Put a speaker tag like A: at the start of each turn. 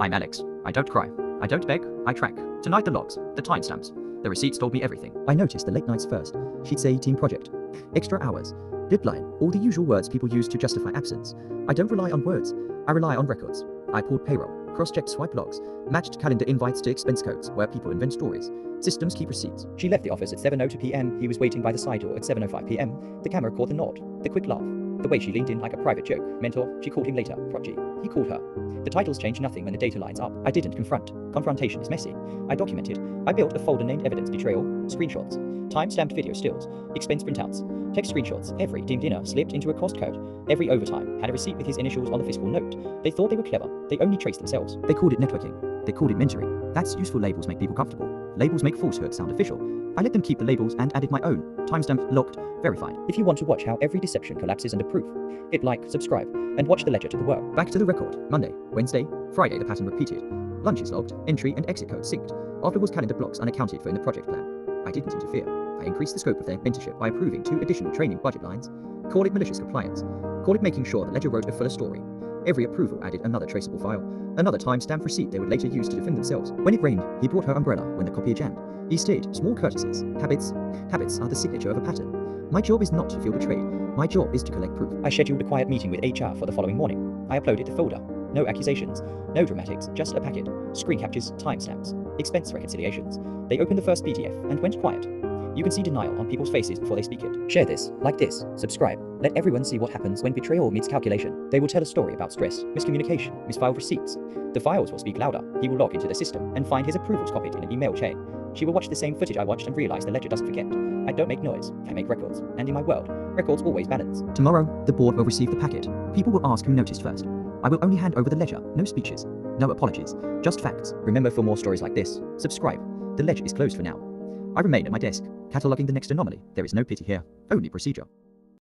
A: I'm Alex. I don't cry. I don't beg. I track. Tonight the logs, the timestamps. The receipts told me everything.
B: I noticed the late nights first. She'd say team project. Extra hours. Deadline. All the usual words people use to justify absence. I don't rely on words. I rely on records. I pulled payroll, cross-checked swipe logs, matched calendar invites to expense codes where people invent stories. Systems keep receipts.
C: She left the office at 7:02 p.m. He was waiting by the side door at 7:05 p.m. The camera caught the nod, the quick laugh, the way she leaned in like a private joke. Mentor, she called him later. Prodigy, he called her. The titles change nothing when the data lines up. I didn't confront. Confrontation is messy. I documented. I built a folder named evidence, betrayal, screenshots, time-stamped video stills, expense printouts, text screenshots. Every deemed dinner slipped into a cost code. Every overtime had a receipt with his initials on the fiscal note. They thought they were clever. They only traced themselves.
B: They called it networking. They called it mentoring. That's useful. Labels make people comfortable. Labels make falsehood sound official. I let them keep the labels and added my own. Timestamp, locked, verified.
C: If you want to watch how every deception collapses under proof, hit like, subscribe, and watch the ledger to the work.
B: Back to the record. Monday, Wednesday, Friday, the pattern repeated. Lunches logged, entry and exit code synced. Afterwards, calendar blocks unaccounted for in the project plan. I didn't interfere. I increased the scope of their mentorship by approving 2 additional training budget lines. Call it malicious compliance. Call it making sure the ledger wrote a fuller story. Every approval added another traceable file, another timestamp receipt they would later use to defend themselves. When it rained, he brought her umbrella when the copier jammed. He stayed. Small courtesies. Habits are the signature of a pattern. My job is not to feel betrayed. My job is to collect proof.
C: I scheduled a quiet meeting with HR for the following morning. I uploaded the folder. No accusations, no dramatics, just a packet. Screen captures, timestamps, expense reconciliations. They opened the first PDF and went quiet. You can see denial on people's faces before they speak it. Share this, like this, subscribe. Let everyone see what happens when betrayal meets calculation. They will tell a story about stress, miscommunication, misfiled receipts. The files will speak louder. He will log into the system and find his approvals copied in an email chain. She will watch the same footage I watched and realize the ledger doesn't forget. I don't make noise, I make records. And in my world, records always balance.
B: Tomorrow, the board will receive the packet. People will ask who noticed first. I will only hand over the ledger. No speeches, no apologies, just facts.
C: Remember, for more stories like this, subscribe. The ledger is closed for now.
B: I remain at my desk, cataloguing the next anomaly. There is no pity here, only procedure.